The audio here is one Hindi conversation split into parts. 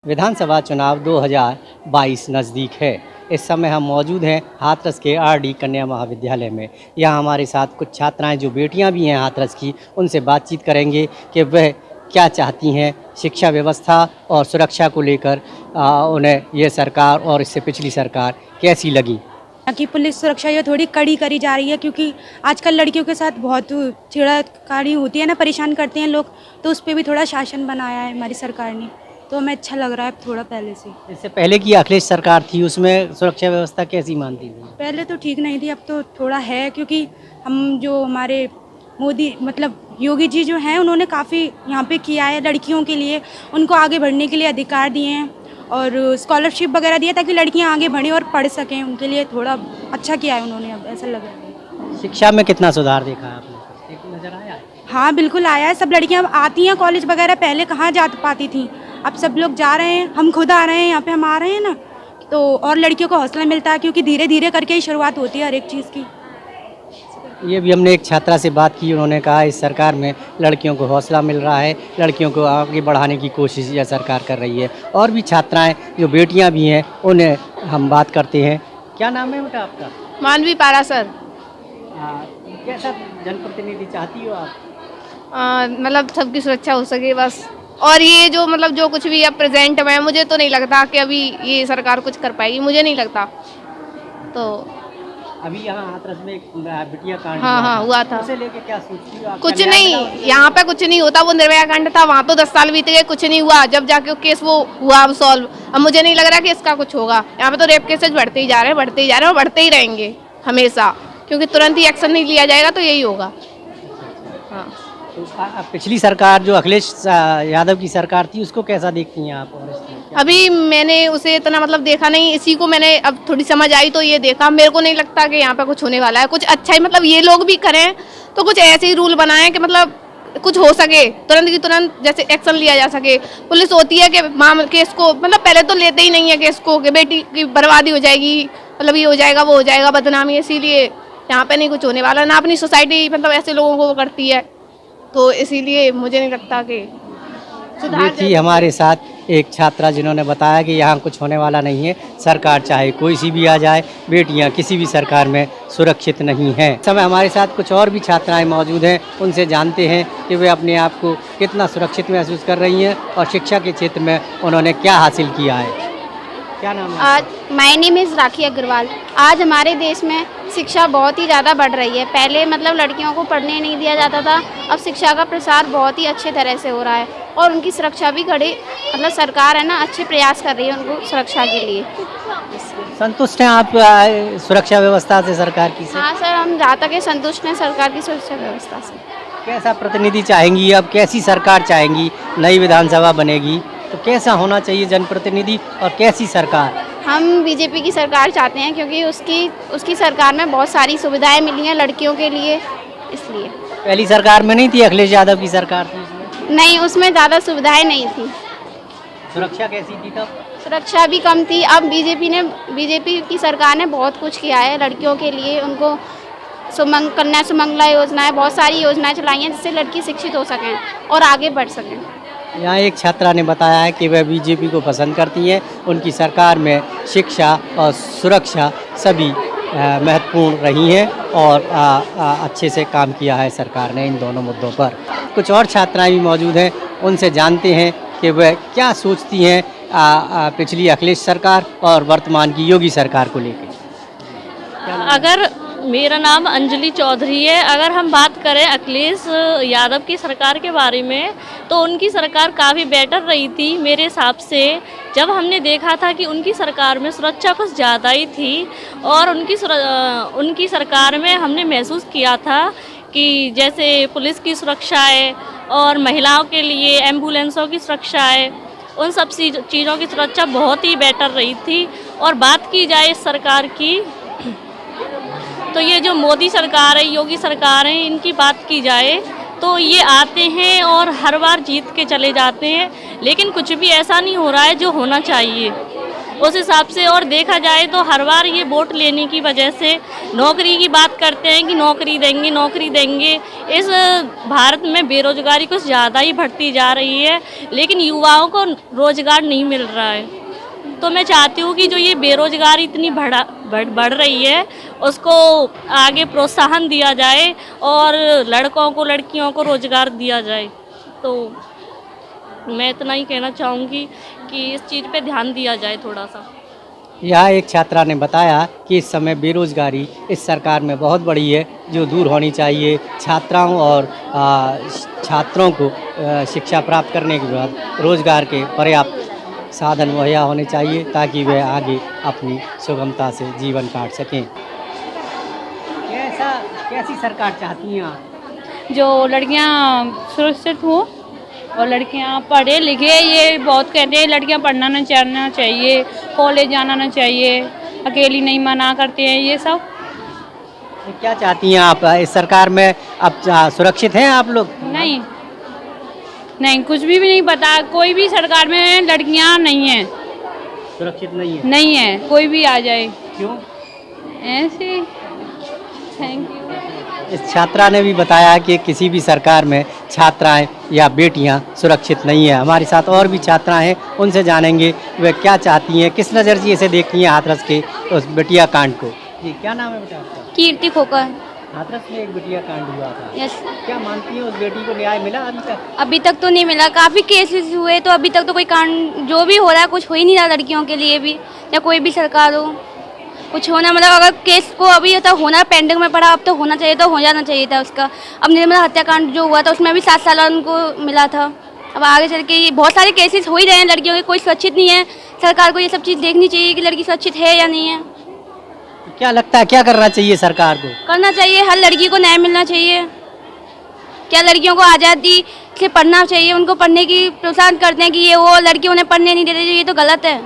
विधानसभा चुनाव 2022 नज़दीक है। इस समय हम मौजूद हैं हाथरस के आरडी कन्या महाविद्यालय में। यहाँ हमारे साथ कुछ छात्राएं जो बेटियां भी हैं हाथरस की, उनसे बातचीत करेंगे कि वह क्या चाहती हैं शिक्षा व्यवस्था और सुरक्षा को लेकर। उन्हें ये सरकार और इससे पिछली सरकार कैसी लगी। कि पुलिस सुरक्षा ये थोड़ी कड़ी करी जा रही है, क्योंकि आजकल लड़कियों के साथ बहुत छेड़खानी होती है ना, परेशान करते हैं लोग, तो उस पर भी थोड़ा शासन बनाया है हमारी सरकार ने, तो हमें अच्छा लग रहा है थोड़ा पहले से। इससे पहले की अखिलेश सरकार थी, उसमें सुरक्षा व्यवस्था कैसी मानती थी? पहले तो ठीक नहीं थी, अब तो थोड़ा है, क्योंकि हम जो हमारे मोदी मतलब योगी जी जो हैं, उन्होंने काफ़ी यहाँ पे किया है लड़कियों के लिए, उनको आगे बढ़ने के लिए अधिकार दिए हैं और स्कॉलरशिप वगैरह दिया ताकि लड़कियाँ आगे बढ़ें और पढ़ सकें, उनके लिए थोड़ा अच्छा किया है उन्होंने, अब ऐसा लग रहा है। शिक्षा में कितना सुधार देखा है आपने? एक नज़र आया है? हाँ बिल्कुल आया है, सब लड़कियाँ अब आती हैं कॉलेज वगैरह, पहले कहाँ जा पाती थी, अब सब लोग जा रहे हैं, हम खुद आ रहे हैं यहाँ पे, हम आ रहे हैं ना, तो और लड़कियों को हौसला मिलता है, क्योंकि धीरे धीरे करके ही शुरुआत होती है हर एक चीज़ की। ये भी हमने एक छात्रा से बात की, उन्होंने कहा इस सरकार में लड़कियों को हौसला मिल रहा है, लड़कियों को आगे बढ़ाने की कोशिश यह सरकार कर रही है। और भी छात्राएं जो बेटियां भी हैं उन्हें हम बात करते हैं। क्या नाम है बेटा आपका? मानवी पारा सर। कैसा जनप्रतिनिधि चाहती हो आप? मतलब सबकी सुरक्षा हो सके बस, और ये जो मतलब जो कुछ भी अब प्रेजेंट में, मुझे तो नहीं लगता कि अभी ये सरकार कुछ कर पाएगी, मुझे नहीं लगता। तो अभी यहाँ हाथरस में एक बिटिया कांड हुआ था। उसे लेके क्या सोचती हो आप? कुछ नहीं, यहाँ पे कुछ नहीं होता, वो निर्भया कांड था, वहाँ तो 10 साल बीत गए, कुछ नहीं हुआ, जब जाके केस वो हुआ अब सॉल्व। अब मुझे नहीं लग रहा कि इसका कुछ होगा। यहाँ पे तो रेप केसेज बढ़ते ही जा रहे हैं, बढ़ते ही जा रहे हैं और बढ़ते ही रहेंगे हमेशा, क्योंकि तुरंत ही एक्शन नहीं लिया जाएगा तो यही होगा। हाँ, पिछली सरकार जो अखिलेश यादव की सरकार थी, उसको कैसा देखती हैं आप? और अभी मैंने उसे इतना मतलब देखा नहीं, इसी को मैंने अब थोड़ी समझ आई तो ये देखा। मेरे को नहीं लगता कि यहाँ पे कुछ होने वाला है, कुछ अच्छा ही मतलब ये लोग भी करें तो कुछ ऐसे ही रूल बनाएं कि मतलब कुछ हो सके, तुरंत की तुरंत जैसे एक्शन लिया जा सके। पुलिस होती है कि केस को मतलब पहले तो लेते ही नहीं है केस को, कि बेटी की बर्बादी हो जाएगी, मतलब ये हो जाएगा वो हो जाएगा, बदनामी, इसीलिए यहाँ पे नहीं कुछ होने वाला ना। अपनी सोसाइटी मतलब ऐसे लोगों को वो करती है, तो इसीलिए मुझे नहीं लगता कि ये थी हमारे साथ एक छात्रा जिन्होंने बताया कि यहाँ कुछ होने वाला नहीं है, सरकार चाहे कोई सी भी आ जाए, बेटियाँ किसी भी सरकार में सुरक्षित नहीं हैं। इस समय हमारे साथ कुछ और भी छात्राएं मौजूद हैं, उनसे जानते हैं कि वे अपने आप को कितना सुरक्षित महसूस कर रही हैं और शिक्षा के क्षेत्र में उन्होंने क्या हासिल किया है। क्या नाम है? आज माय नेम इज़ राखी अग्रवाल। आज हमारे देश में शिक्षा बहुत ही ज़्यादा बढ़ रही है। पहले मतलब लड़कियों को पढ़ने नहीं दिया जाता था, अब शिक्षा का प्रसार बहुत ही अच्छे तरह से हो रहा है और उनकी सुरक्षा भी घड़ी मतलब सरकार है ना अच्छे प्रयास कर रही है उनको सुरक्षा के लिए। संतुष्ट हैं आप सुरक्षा व्यवस्था से सरकार की से? हाँ सर, हम जहाँ तक है संतुष्ट हैं सरकार की सुरक्षा व्यवस्था से। कैसा प्रतिनिधि चाहेंगी अब? कैसी सरकार चाहेंगी? नई विधानसभा बनेगी तो कैसा होना चाहिए जनप्रतिनिधि और कैसी सरकार? हम बीजेपी की सरकार चाहते हैं, क्योंकि उसकी सरकार में बहुत सारी सुविधाएं मिली हैं लड़कियों के लिए, इसलिए। पहली सरकार में नहीं थी, अखिलेश यादव की सरकार थी उसमें? नहीं, उसमें ज़्यादा सुविधाएं नहीं थी। सुरक्षा कैसी थी तब? सुरक्षा भी कम थी। अब बीजेपी की सरकार ने बहुत कुछ किया है लड़कियों के लिए, उनको कन्या सुमंगला योजना है, बहुत सारी योजनाएं चलाई हैं जिससे लड़की शिक्षित हो सकें और आगे बढ़ सकें। यहाँ एक छात्रा ने बताया है कि वह बीजेपी को पसंद करती हैं, उनकी सरकार में शिक्षा और सुरक्षा सभी महत्वपूर्ण रही हैं और अच्छे से काम किया है सरकार ने इन दोनों मुद्दों पर। कुछ और छात्राएं भी मौजूद हैं, उनसे जानते हैं कि वह क्या सोचती हैं पिछली अखिलेश सरकार और वर्तमान की योगी सरकार को लेकर। अगर मेरा नाम अंजलि चौधरी है, अगर हम बात करें अखिलेश यादव की सरकार के बारे में तो उनकी सरकार काफ़ी बेटर रही थी मेरे हिसाब से। जब हमने देखा था कि उनकी सरकार में सुरक्षा कुछ ज़्यादा ही थी और उनकी सरकार में हमने महसूस किया था कि जैसे पुलिस की सुरक्षा है और महिलाओं के लिए एम्बुलेंसों की सुरक्षा है, उन सब चीज़ों की सुरक्षा बहुत ही बेटर रही थी। और बात की जाए इस सरकार की तो ये जो मोदी सरकार है, योगी सरकार है, इनकी बात की जाए तो ये आते हैं और हर बार जीत के चले जाते हैं, लेकिन कुछ भी ऐसा नहीं हो रहा है जो होना चाहिए। उस हिसाब से। और देखा जाए तो हर बार ये वोट लेने की वजह से नौकरी की बात करते हैं कि नौकरी देंगे नौकरी देंगे। इस भारत में बेरोजगारी कुछ ज़्यादा ही बढ़ती जा रही है, लेकिन युवाओं को रोजगार नहीं मिल रहा है। तो मैं चाहती हूँ कि जो ये बेरोजगारी इतनी बढ़ रही है उसको आगे प्रोत्साहन दिया जाए और लड़कों को लड़कियों को रोजगार दिया जाए। तो मैं इतना ही कहना चाहूँगी कि इस चीज़ पे ध्यान दिया जाए थोड़ा सा। यहाँ एक छात्रा ने बताया कि इस समय बेरोजगारी इस सरकार में बहुत बड़ी है, जो दूर होनी चाहिए। छात्राओं और छात्रों को शिक्षा प्राप्त करने के बाद रोजगार के पर्याप्त साधन मुहैया होने चाहिए ताकि वे आगे अपनी सुगमता से जीवन काट सकें। कैसी सरकार चाहती हैं आप? जो लड़कियां सुरक्षित हो और लड़कियां पढ़े लिखे, ये बहुत कहते हैं लड़कियां पढ़ना न जाना चाहिए, कॉलेज जाना न चाहिए, अकेली नहीं मना करते हैं ये सब। तो क्या चाहती हैं आप इस सरकार में? अब सुरक्षित हैं आप लोग? नहीं नहीं, कुछ भी नहीं पता। कोई भी सरकार में लड़कियां नहीं हैं, सुरक्षित नहीं है। नहीं है, कोई भी आ जाए। क्यों? ऐसे। Thank you. इस छात्रा ने भी बताया कि किसी भी सरकार में छात्राएं या बेटियां सुरक्षित नहीं है। हमारे साथ और भी छात्राएं हैं, उनसे जानेंगे वे क्या चाहती हैं, किस नज़रिए से देखती हैं हाथरस के उस बिटिया कांड को। जी, क्या नाम है बेटा आपका? कीर्ति खोकर। हाथरस में एक बिटिया कांड हुआ था। यस। क्या मानती हैं उस बेटी को न्याय मिला अभी तक? अभी तक तो नहीं मिला, काफ़ी केसेस हुए तो अभी तक तो कोई कांड जो भी हो रहा है कुछ हो ही नहीं रहा लड़कियों के लिए भी, या कोई भी सरकार हो कुछ होना। मतलब अगर केस को अभी तो होना पेंडिंग में पड़ा, अब तो होना चाहिए, तो हो जाना चाहिए था उसका। अब निर्मला हत्याकांड जो हुआ था उसमें भी 7 साल उनको मिला था। अब आगे चल के ये बहुत सारे केसेस हो ही रहे हैं लड़कियों के, कोई सुरक्षित नहीं है। सरकार को ये सब चीज़ देखनी चाहिए कि लड़की सुरक्षित है या नहीं है। तो क्या लगता है क्या करना चाहिए सरकार को? करना चाहिए, हर लड़की को न्याय मिलना चाहिए। क्या लड़कियों को आज़ादी से पढ़ना चाहिए, उनको पढ़ने की प्रोत्साहन करते हैं कि ये वो लड़की उन्हें पढ़ने नहीं देती, ये तो गलत है।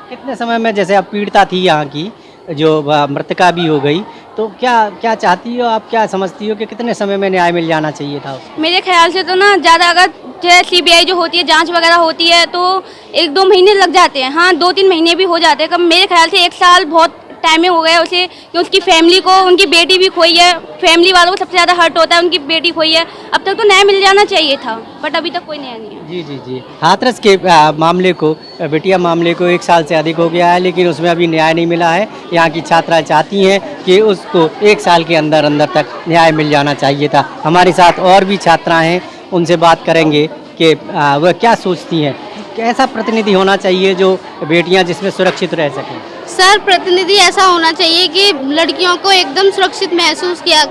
कितने समय में, जैसे अब पीड़िता थी यहाँ की जो मृतका भी हो गई, तो क्या चाहती हो आप, क्या समझती हो कि कितने समय में न्याय मिल जाना चाहिए था उसको? मेरे ख्याल से तो ना ज़्यादा, अगर CBI जो होती है जांच वगैरह होती है तो 1-2 महीने लग जाते हैं। हाँ, 2-3 महीने भी हो जाते हैं। कब मेरे ख्याल से 1 साल बहुत टाइम में हो गया उसे, कि उसकी फैमिली को, उनकी बेटी भी खोई है, फैमिली वालों को सबसे ज़्यादा हर्ट होता है, उनकी बेटी खोई है। अब तक तो न्याय मिल जाना चाहिए था, बट अभी तक कोई न्याय नहीं है। जी जी जी। हाथरस के मामले को, बिटिया मामले को 1 साल से अधिक हो गया है, लेकिन उसमें अभी न्याय नहीं मिला है। यहाँ की छात्राएं चाहती हैं कि उसको 1 साल के अंदर अंदर तक न्याय मिल जाना चाहिए था। हमारे साथ और भी छात्राएं हैं, उनसे बात करेंगे कि वह क्या सोचती हैं, कैसा प्रतिनिधि होना चाहिए जो बेटियाँ जिसमें सुरक्षित रह सकें। सर, प्रतिनिधि ऐसा होना चाहिए कि लड़कियों को एकदम सुरक्षित महसूस किया,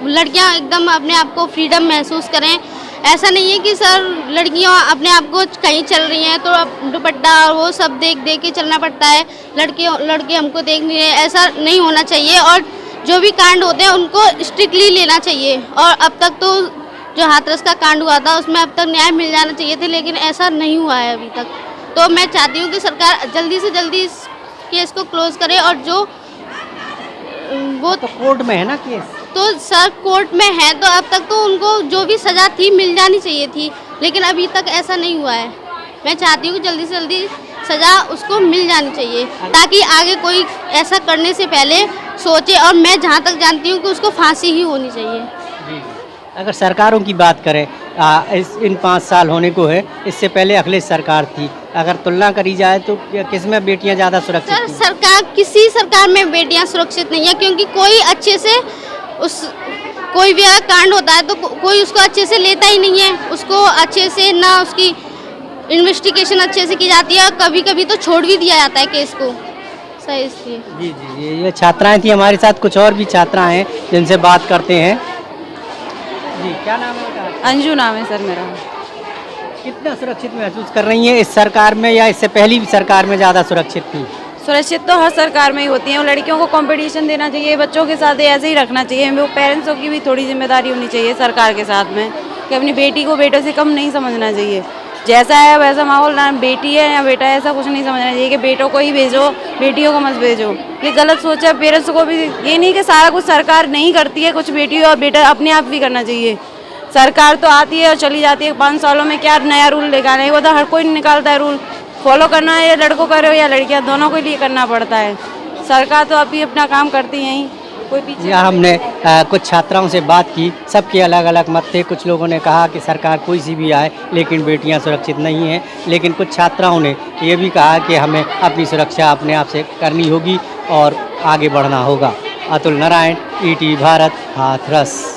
लड़कियां एकदम अपने आप को फ्रीडम महसूस करें। ऐसा नहीं है कि सर लड़कियां अपने आप को कहीं चल रही हैं तो अब दुपट्टा और वो सब देख के चलना पड़ता है, लड़के हमको देख नहीं रहे, ऐसा नहीं होना चाहिए। और जो भी कांड होते हैं उनको स्ट्रिक्टली लेना चाहिए। और अब तक तो जो हाथरस का कांड हुआ था उसमें अब तक न्याय मिल जाना चाहिए थे, लेकिन ऐसा नहीं हुआ है अभी तक। तो मैं चाहती हूँ कि सरकार जल्दी से जल्दी इस केस को क्लोज करे। और जो वो तो कोर्ट में है ना केस, तो सर कोर्ट में है तो अब तक तो उनको जो भी सज़ा थी मिल जानी चाहिए थी, लेकिन अभी तक ऐसा नहीं हुआ है। मैं चाहती हूँ कि जल्दी से जल्दी सज़ा उसको मिल जानी चाहिए ताकि आगे कोई ऐसा करने से पहले सोचे। और मैं जहाँ तक जानती हूँ कि उसको फांसी ही होनी चाहिए। अगर सरकारों की बात करें, इन 5 साल होने को है, इससे पहले अखिलेश सरकार थी, अगर तुलना करी जाए तो किसमें बेटियां ज़्यादा सुरक्षित सर, थीं? सरकार, किसी सरकार में बेटियां सुरक्षित नहीं है, क्योंकि कोई अच्छे से कोई भी अगर कांड होता है तो कोई उसको अच्छे से लेता ही नहीं है, उसको अच्छे से ना उसकी इन्वेस्टिगेशन अच्छे से की जाती है, और कभी कभी तो छोड़ भी दिया जाता है केस को। सही, इसलिए जी जी, ये छात्राएं थी। हमारे साथ कुछ और भी छात्राएं हैं जिनसे बात करते हैं। जी, क्या नाम है बेटा? अंजू नाम है सर मेरा। कितना सुरक्षित महसूस कर रही हैं इस सरकार में, या इससे पहली भी सरकार में ज़्यादा सुरक्षित थी? सुरक्षित तो हर सरकार में ही होती है। लड़कियों को कंपटीशन देना चाहिए, बच्चों के साथ ऐसे ही रखना चाहिए। वो पेरेंट्सों की भी थोड़ी जिम्मेदारी होनी चाहिए सरकार के साथ में, कि अपनी बेटी को बेटों से कम नहीं समझना चाहिए। जैसा है वैसा माहौल, ना बेटी है या बेटा है, ऐसा कुछ नहीं समझना चाहिए कि बेटों को ही भेजो, बेटियों को मत भेजो। ये गलत सोच है पेरेंट्स को भी। ये नहीं कि सारा कुछ सरकार नहीं करती है, कुछ बेटी और बेटा अपने आप भी करना चाहिए। सरकार तो आती है और चली जाती है, 5 सालों में क्या नया रूल निकालेंगे, वो तो हर कोई निकालता है रूल। फॉलो करना है, या लड़कों करे हो या लड़कियां, दोनों के लिए करना पड़ता है। सरकार तो अभी अपना काम करती है ही, कोई पीछे यहाँ हमने कुछ छात्राओं से बात की, सबके अलग अलग मत थे। कुछ लोगों ने कहा कि सरकार कोई सी भी आए लेकिन बेटियां सुरक्षित नहीं हैं, लेकिन कुछ छात्राओं ने ये भी कहा कि हमें अपनी सुरक्षा अपने आप से करनी होगी और आगे बढ़ना होगा। अतुल नारायण, ETV भारत, हाथरस।